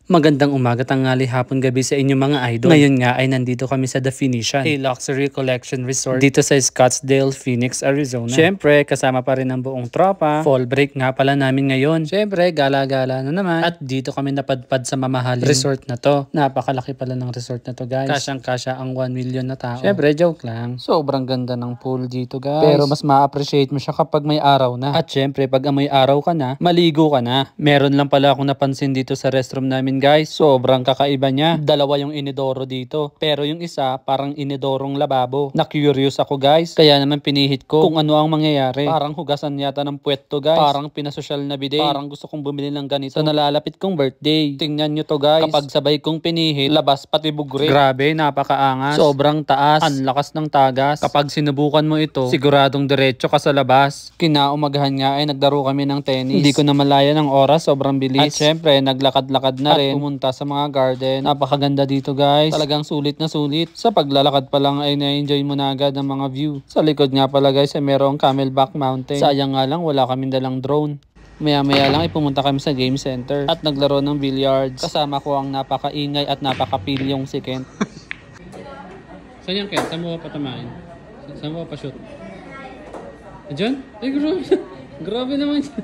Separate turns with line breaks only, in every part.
Magandang umaga, tanghali, hapon, gabi sa inyong mga idol. Ngayon nga ay nandito kami sa The Phoenician, a luxury collection resort dito sa Scottsdale, Phoenix, Arizona. Syempre, kasama pa rin ang buong tropa. Fall break nga pala namin ngayon. Syempre, gala-gala na naman. At dito kami napadpad sa mamahaling resort na to. Napakalaki pala ng resort na to, guys. Kasyang-kasya ang 1 million na tao. Syempre, joke lang. Sobrang ganda ng pool dito, guys. Pero mas ma-appreciate mo siya kapag may araw na. At syempre, pag amoy araw ka na, maligo ka na. Meron lang pala akong napansin dito sa restroom namin, guys. Sobrang kakaiba niya. Dalawa yung inidoro dito. Pero yung isa, parang inidorong lababo. Na-curious ako, guys. Kaya naman pinihit ko kung ano ang mangyayari. Parang hugasan yata ng puwetto, guys. Parang pinasosyal na bidet. Parang gusto kong bumili ng ganito sa nalalapit kong birthday. Tingnan nyo to, guys. Kapag sabay kong pinihit, labas pati bugre. Grabe, napakaangas. Sobrang taas. Ang lakas ng tagas. Kapag sinubukan mo ito, siguradong diretso ka sa labas. Kinaumagahan nga ay nagdaro kami ng tennis. Hindi ko na malaya ng oras. Sobrang bilis. At syempre, naglakad-lakad na rin. Pumunta sa mga garden. Napakaganda dito, guys. Talagang sulit na sulit. Sa paglalakad pa lang ay na-enjoy mo na agad ang mga view. Sa likod nga pala, guys, ay merong Camelback Mountain. Sayang nga lang wala kaming dalang drone. Maya-maya lang ay pumunta kami sa game center at naglaro ng billiards. Kasama ko ang napakaingay at napakapilyong si Kent. Saan yan, Kent? Saan mo pa patamain? Saan mo pa shoot? Diyan? Ay, grabe. Grabe naman yan.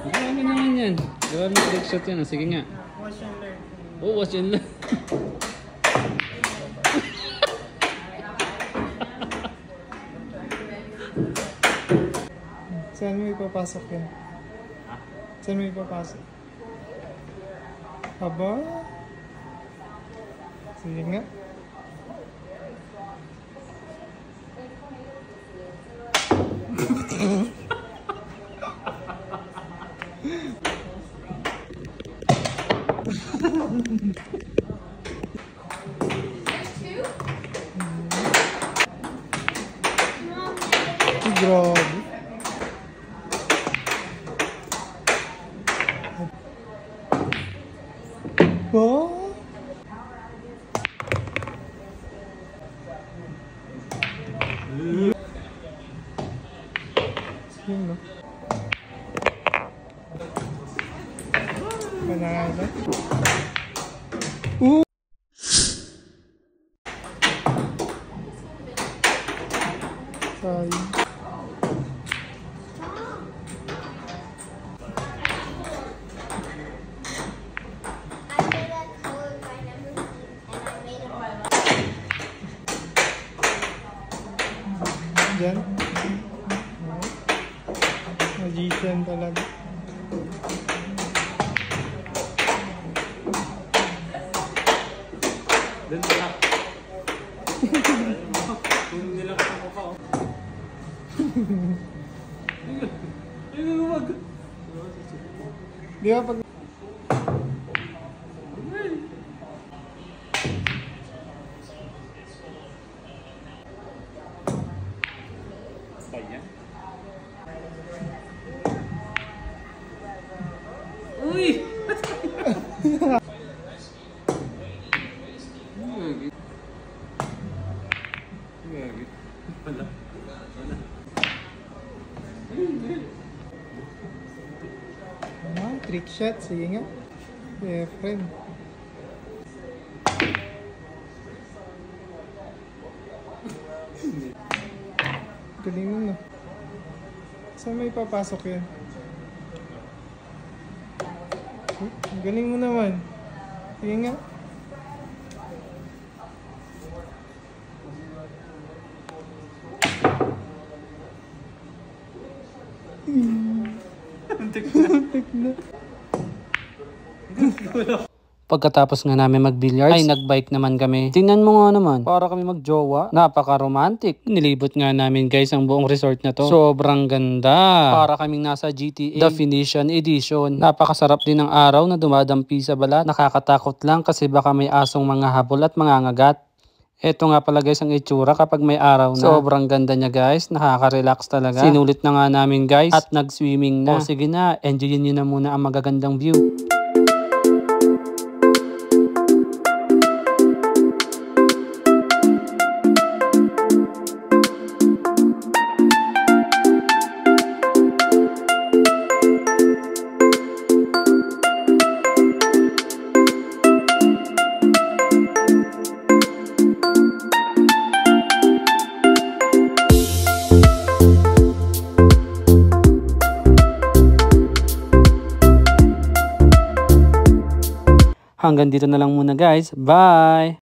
Grabe naman yan. Grabe trick shot yan. Sige nga. Watch and learn. Oh, watch and learn.
Saan mo ipapasok yan? Saan mo ipapasok? Aba? Sige nga. Grabe. Oh? Sino? Panalo. Sorry. Diyan. Magician talaga.
Doon na lang. Kung nila ka mo ka. Ay, wag.
Di ba pag...
Uy! Wala.
Trick shot, sige nga. Yeah, friend. Galing mo na. Saan may papasok yan? Galing mo naman. Sige nga.
Pagkatapos nga namin mag-billiards, ay nagbike naman kami. Tingnan mo nga naman, para kami magjowa. Napaka-romantic. Nilibot nga namin, guys, ang buong resort na to. Sobrang ganda. Para kaming nasa GTA, The Phoenician Edition. Napakasarap din ng araw na dumadampi sa balat. Nakakatakot lang kasi baka may asong mga habol at mga ngagat. Eto nga pala, guys, ang itsura kapag may araw na. Sobrang ganda niya, guys. Nakaka-relax talaga. Sinulit na nga namin, guys, at nag-swimming na. O sige na, enjoyin nyo na muna ang magagandang view. Hanggang dito na lang muna guys. Bye!